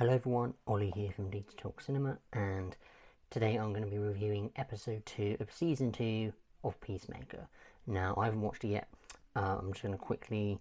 Hello everyone, Ollie here from ℽ𝕣𝕖𝕕𝕚, and today I'm going to be reviewing episode 2 of season 2 of Peacemaker. Now, I haven't watched it yet. I'm just going to quickly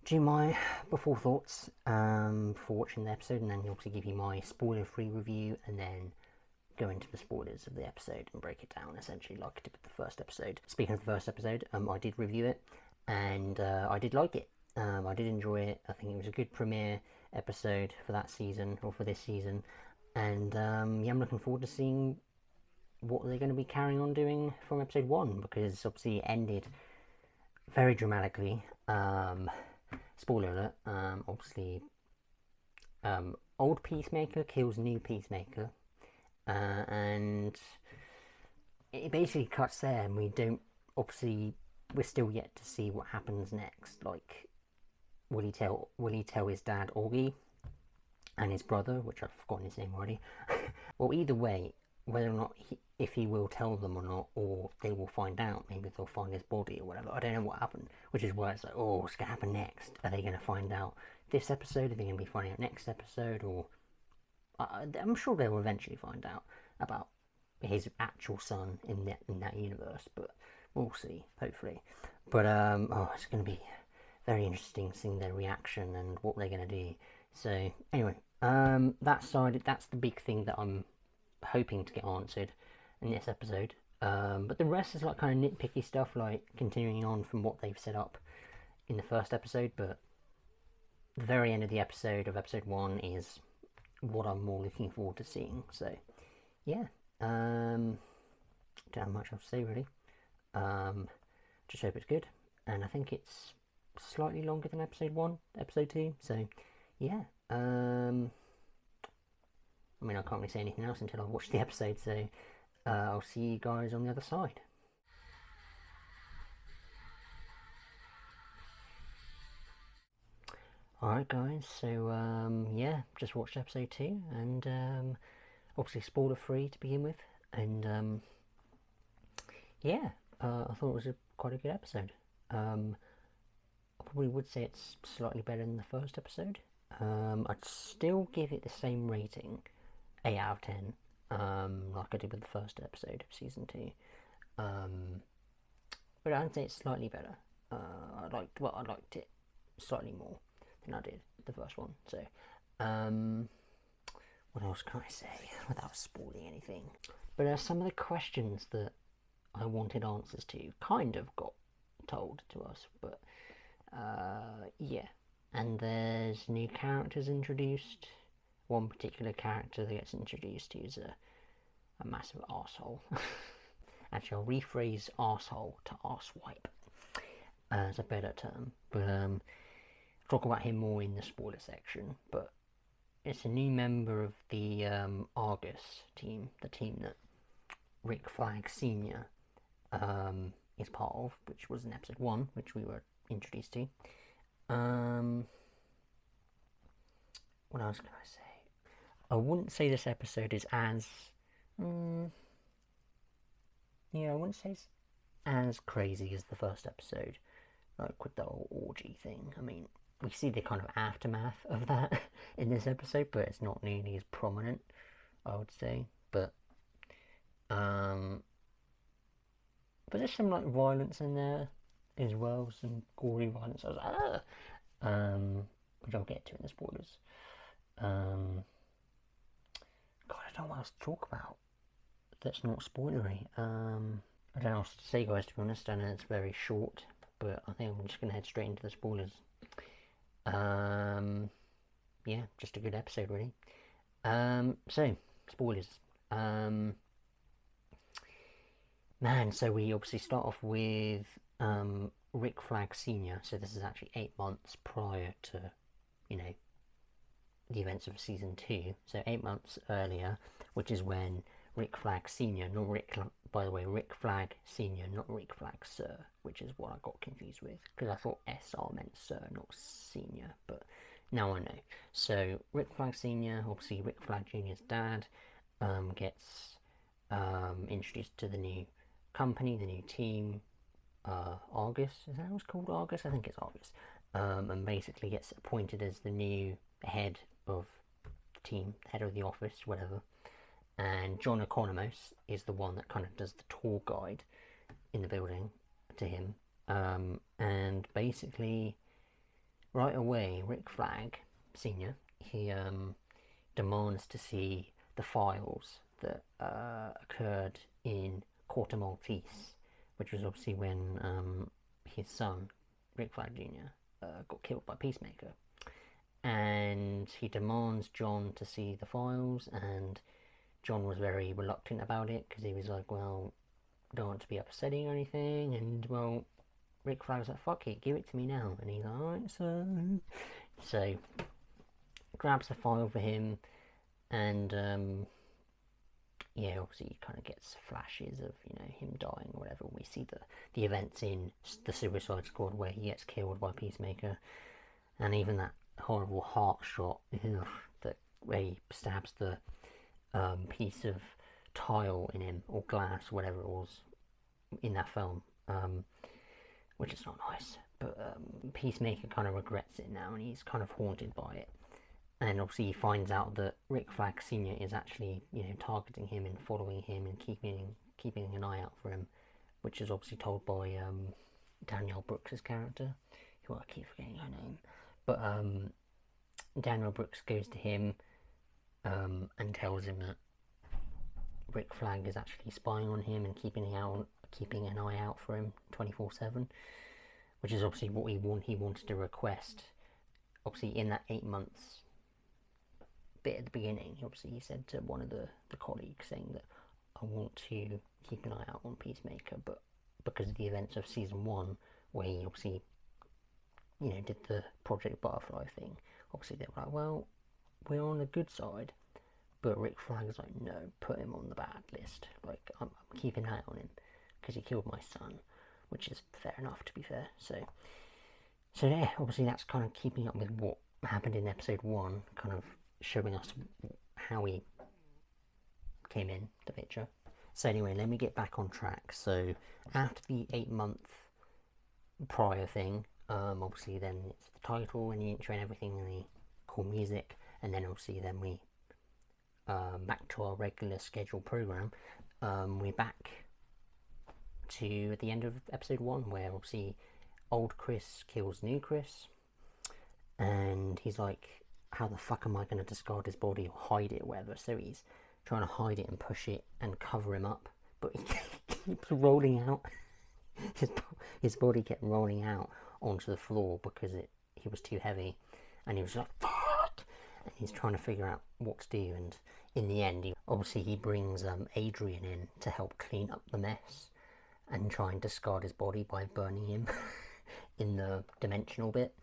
do my before thoughts for watching the episode, and then obviously give you my spoiler-free review, and then go into the spoilers of the episode and break it down, essentially like I did with the first episode. Speaking of the first episode, I did review it, and I did like it. I did enjoy it. I think it was a good premiere episode for that season, or for this season, and yeah, I'm looking forward to seeing what they're going to be carrying on doing from episode 1, because obviously it ended very dramatically. Spoiler alert, obviously old Peacemaker kills new Peacemaker, and it basically cuts there, and we're still yet to see what happens next. Like, will he tell his dad Augie and his brother, which I've forgotten his name already? Well, either way, whether or not if he will tell them or not, or they will find out, maybe they'll find his body or whatever. I don't know what happened, which is why it's like, oh, what's going to happen next? Are they going to find out this episode? Are they going to be finding out next episode? Or I'm sure they'll eventually find out about his actual son in that universe, but we'll see, hopefully. But it's going to be very interesting seeing their reaction and what they're going to do. So anyway, that's the big thing that I'm hoping to get answered in this episode. But the rest is like kind of nitpicky stuff, like continuing on from what they've set up in the first episode. But the very end of the episode of episode 1 is what I'm more looking forward to seeing. So yeah, don't have much else to say really. Just hope it's good, and I think it's slightly longer than episode 1, episode 2, so yeah. I mean, I can't really say anything else until I've watched the episode, so I'll see you guys on the other side. Alright guys, so yeah, just watched episode 2, and obviously spoiler free to begin with, and yeah, I thought it was quite a good episode. I probably would say it's slightly better than the first episode. I'd still give it the same rating, 8 out of 10, like I did with the first episode of season 2. But I'd say it's slightly better. I liked it slightly more than I did the first one. So, what else can I say without spoiling anything? But some of the questions that I wanted answers to kind of got told to us, but yeah. And there's new characters introduced. One particular character that gets introduced to is a massive arsehole. Actually, I'll rephrase arsehole to arsewipe as a better term. But I'll talk about him more in the spoiler section. But it's a new member of the Argus team, the team that Rick Flag Sr. Is part of, which was in episode 1, which we were introduced to. What else can I say? I wouldn't say this episode is as yeah, I wouldn't say it's as crazy as the first episode, like with the whole orgy thing. I mean, we see the kind of aftermath of that in this episode, but it's not nearly as prominent, I would say. But there's some like violence in there as well, some gory violence. I was like, which I'll get to in the spoilers. God, I don't know what else to talk about that's not spoilery. I don't know what else to say, guys, to be honest. I know it's very short, but I think I'm just going to head straight into the spoilers. Yeah, just a good episode, really. So, spoilers. Man, so we obviously start off with Rick Flag Sr. So this is actually 8 months prior to, you know, the events of season 2. So 8 months earlier, which is when Rick Flag Sr., not Rick, by the way, Rick Flag Sr., not Rick Flag Sir, which is what I got confused with, because I thought SR meant Sir, not Senior, but now I know. So Rick Flag Sr., obviously Rick Flag Jr.'s dad, gets introduced to the new company, the new team, Argus, is that what it's called, Argus? I think it's Argus, and basically gets appointed as the new head of team, head of the office, whatever. And John Economos is the one that kind of does the tour guide in the building to him. And basically, right away, Rick Flag, Sr., he demands to see the files that occurred in ℂ𝕣𝕖𝕕𝕚𝕥𝕤 Maltese, which was obviously when his son, Rick Flag Jr., got killed by Peacemaker. And he demands John to see the files, and John was very reluctant about it, because he was like, well, don't want to be upsetting or anything, and, well, Rick Flag's like, fuck it, give it to me now. And he's like, alright, so grabs the file for him, and yeah, obviously he kind of gets flashes of, you know, him dying or whatever. We see the events in the Suicide Squad where he gets killed by Peacemaker, and even that horrible heart shot, that where he stabs the piece of tile in him, or glass, whatever it was, in that film, which is not nice. But Peacemaker kind of regrets it now, and he's kind of haunted by it. And obviously he finds out that Rick Flag Sr. is actually, you know, targeting him and following him and keeping an eye out for him, which is obviously told by Danielle Brooks' character, who I keep forgetting her name. But Danielle Brooks goes to him and tells him that Rick Flag is actually spying on him and keeping an eye out for him 24/7, which is obviously what he wanted to request. Obviously, in that 8 months bit at the beginning, obviously he said to one of the colleagues, saying that I want to keep an eye out on Peacemaker, but because of the events of season 1, where he obviously, you know, did the Project Butterfly thing, obviously they were like, well, we're on the good side. But Rick Flag's like, no, put him on the bad list. Like, I'm keeping an eye on him because he killed my son, which is fair enough, to be fair. So yeah, obviously that's kind of keeping up with what happened in episode 1, kind of showing us how he came in the picture. So anyway, let me get back on track. So after the 8-month prior thing, obviously then it's the title and the intro and everything, and the cool music, and then obviously then we back to our regular scheduled program. We're back to at the end of episode 1, where obviously old Chris kills new Chris, and he's like, how the fuck am I going to discard his body or hide it or whatever? So he's trying to hide it and push it and cover him up, but he keeps rolling out. His body kept rolling out onto the floor because he was too heavy, and he was like, fuck, and he's trying to figure out what to do. And in the end, he brings Adrian in to help clean up the mess and try and discard his body by burning him in the dimensional bit.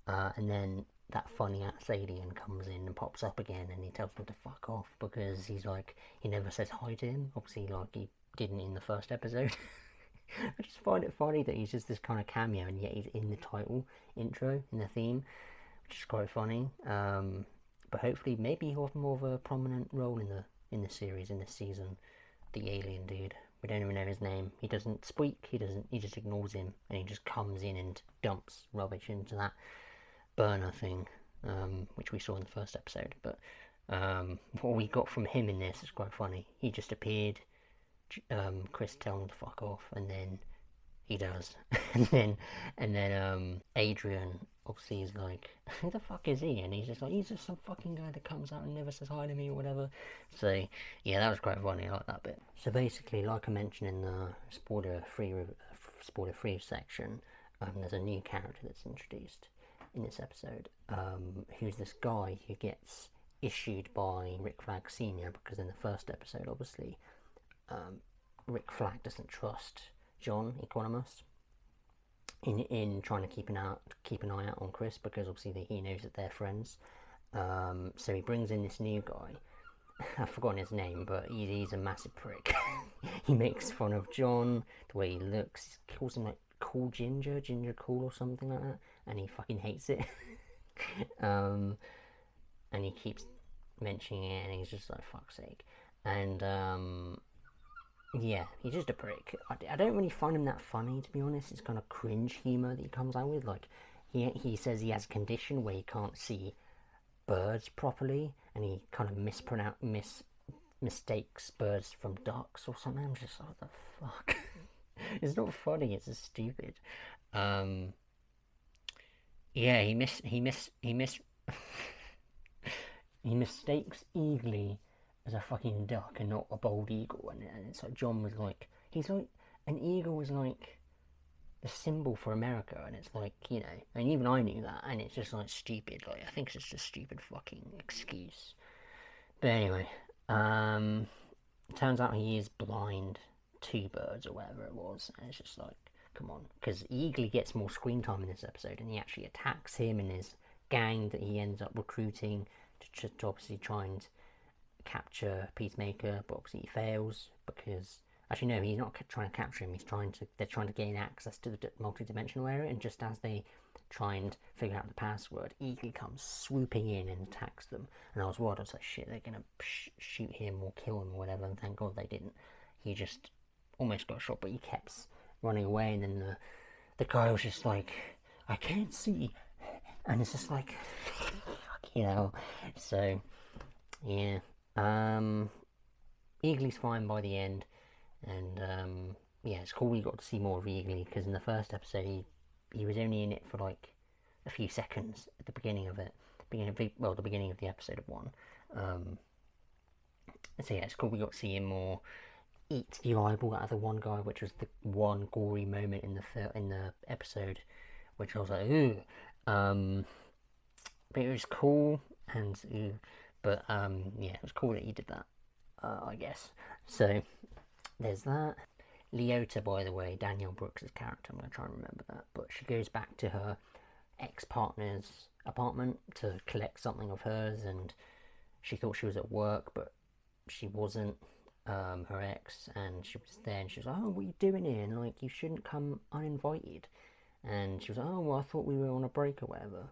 And then that funny ass alien comes in and pops up again, and he tells him to fuck off because he's like, he never says hi to him, obviously, like he didn't in the first episode. I just find it funny that he's just this kind of cameo, and yet he's in the title intro, in the theme, which is quite funny. But hopefully, maybe he'll have more of a prominent role in the series, in this season. The alien dude, we don't even know his name. He doesn't speak. He just ignores him, and he just comes in and dumps rubbish into that burner thing, which we saw in the first episode. But what we got from him in this is quite funny. He just appeared. Chris tells him to fuck off, and then he does. and then Adrian obviously is like, who the fuck is he? And he's just like, he's just some fucking guy that comes out and never says hi to me or whatever. So yeah, that was quite funny. I like that bit. So basically, like I mentioned in the spoiler free section, there's a new character that's introduced in this episode, who's this guy who gets issued by Rick Flag Sr. because in the first episode, obviously, Rick Flag doesn't trust John Economos in trying to keep an eye out on Chris, because obviously he knows that they're friends. So he brings in this new guy. I've forgotten his name, but he's a massive prick. He makes fun of John, the way he looks. He calls him like Cool Ginger Cool or something like that, and he fucking hates it. And he keeps mentioning it, and he's just like, fuck's sake. And yeah, he's just a prick. I don't really find him that funny, to be honest. It's kind of cringe humour that he comes out with. Like, he says he has a condition where he can't see birds properly, and he kind of mistakes birds from ducks or something. I'm just like, what the fuck? It's not funny, it's just stupid. Yeah, he mistakes eagly as a fucking duck and not a bald eagle, and it's like John was like, he's like, an eagle was like the symbol for America, and it's like, you know, and even I knew that, and it's just like stupid. Like, I think it's just a stupid fucking excuse. But anyway, turns out he is blind to birds or whatever it was, and it's just like, come on, because Eagly gets more screen time in this episode, and he actually attacks him and his gang that he ends up recruiting to obviously try and capture Peacemaker, but obviously he fails because, actually no, he's not trying to capture him. They're trying to gain access to the multi-dimensional area, and just as they try and figure out the password, Eagly comes swooping in and attacks them. And I was worried. I was like, shit, they're gonna shoot him or kill him or whatever. And thank God they didn't. He just almost got shot, but he kept running away. And then the guy was just like, I can't see, and it's just like, fuck, you know. So yeah, Eagly's fine by the end. And yeah, it's cool we got to see more of Eagly, because in the first episode he was only in it for like a few seconds at the beginning of it, the beginning of the episode of 1. So yeah, it's cool we got to see him more eat the eyeball out of the one guy, which was the one gory moment in the episode, which I was like, ooh. But it was cool, and but yeah, it was cool that he did that, I guess. So there's that. Leota, by the way, Danielle Brooks' character, I'm going to try and remember that, but she goes back to her ex-partner's apartment to collect something of hers, and she thought she was at work, but she wasn't, her ex, and she was there, and she was like, oh, what are you doing here? And like, you shouldn't come uninvited. And she was like, oh, well, I thought we were on a break or whatever.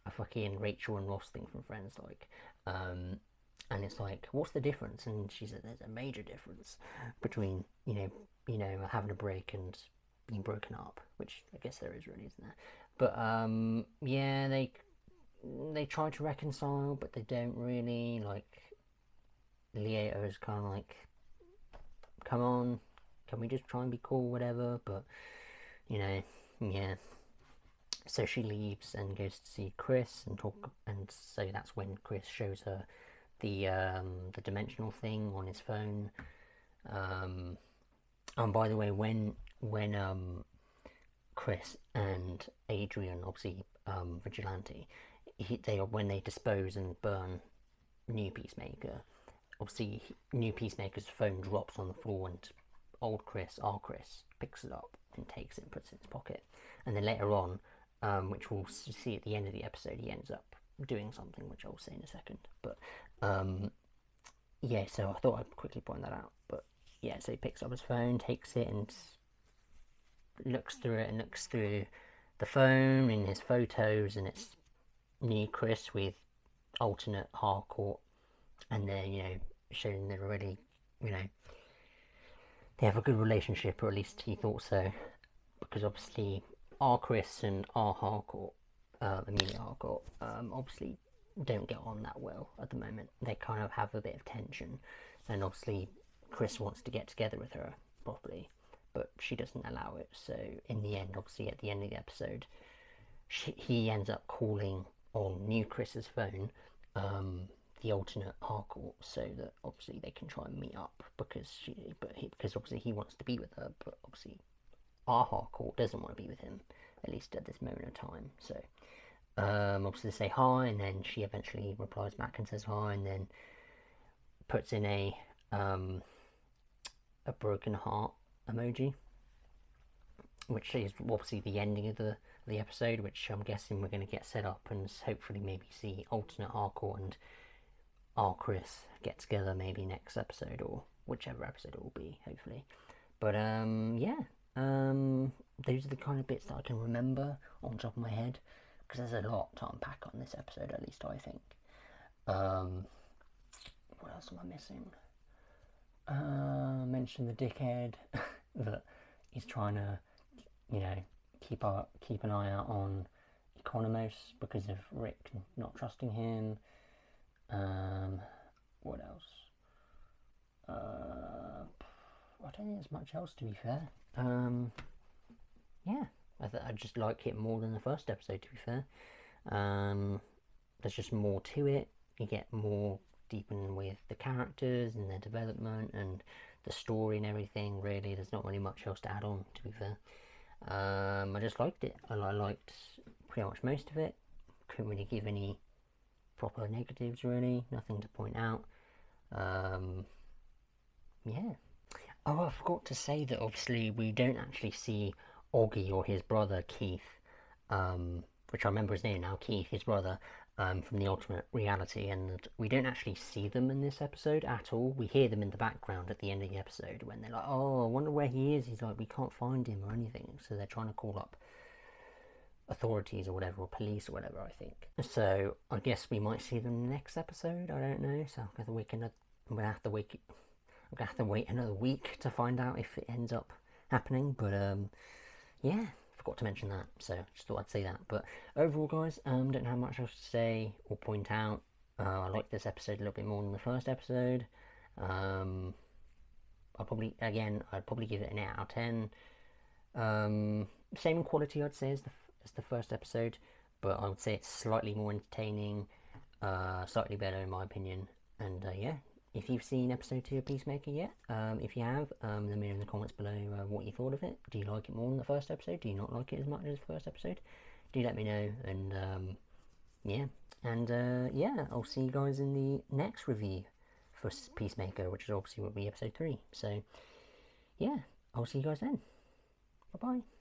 A fucking Rachel and Ross thing from Friends, like. And it's like, what's the difference? And she said, there's a major difference between, you know, having a break and being broken up, which I guess there is really, isn't there? But yeah, they try to reconcile, but they don't really. Like, Leota is kind of like, come on, can we just try and be cool, whatever? But, you know, yeah. So she leaves and goes to see Chris and talk, and so that's when Chris shows her the dimensional thing on his phone. And by the way, when Chris and Adrian, obviously Vigilante, when they dispose and burn New Peacemaker, obviously New Peacemaker's phone drops on the floor, and old Chris, our Chris, picks it up and takes it and puts it in his pocket. And then later on, which we'll see at the end of the episode, he ends up doing something, which I'll say in a second. But yeah, so I thought I'd quickly point that out. But yeah, so he picks up his phone, takes it, and looks through it, and looks through the phone and his photos, and it's new Chris with alternate Harcourt, and they're, you know, showing they're already, you know, they have a good relationship, or at least he thought so, because obviously our Chris and our Harcourt, Amelia Harcourt, obviously don't get on that well at the moment. They kind of have a bit of tension, and obviously Chris wants to get together with her properly, but she doesn't allow it. So in the end, obviously at the end of the episode, he ends up calling on new Chris's phone the alternate Harcourt, so that obviously they can try and meet up, because obviously he wants to be with her, but obviously our Harcourt doesn't want to be with him, at least at this moment of time. So obviously they say hi, and then she eventually replies back and says hi, and then puts in a broken heart emoji, which is obviously the ending of the episode, which I'm guessing we're going to get set up and hopefully maybe see alternate Harcourt and our Chris get together maybe next episode, or whichever episode it will be, hopefully. But yeah, those are the kind of bits that I can remember on top of my head, because there's a lot to unpack on this episode, at least I think. What else am I missing? Mention the dickhead that is trying to, you know, keep an eye out on economos because of Rick not trusting him. What else? I don't think there's much else, to be fair. Yeah, I just like it more than the first episode, to be fair. There's just more to it. You get more deepen with the characters and their development and the story and everything. Really, there's not really much else to add on, to be fair. I just liked it. I liked pretty much most of it. Couldn't really give any proper negatives, really. Nothing to point out. Yeah. Oh, I forgot to say that obviously we don't actually see Oggy or his brother Keith, which I remember his name now, Keith, his brother, from the alternate reality, and we don't actually see them in this episode at all. We hear them in the background at the end of the episode when they're like, oh, I wonder where he is. He's like, we can't find him or anything. So they're trying to call up authorities or whatever, or police or whatever, I think. So I guess we might see them next episode. I don't know. So I'm gonna have to wait another week to find out if it ends up happening. But yeah, forgot to mention that, so just thought I'd say that. But overall, guys, don't have much else to say or point out. I like this episode a little bit more than the first episode. I'd probably give it an 8 out of 10. Same in quality, I'd say, as the first episode, but I would say it's slightly more entertaining, slightly better in my opinion. And yeah, if you've seen episode 2 of Peacemaker yet, if you have, let me know in the comments below what you thought of it. Do you like it more than the first episode? Do you not like it as much as the first episode? Do let me know. And yeah, and yeah, I'll see you guys in the next review for Peacemaker, which is obviously will be episode 3. So yeah, I'll see you guys then. Bye bye.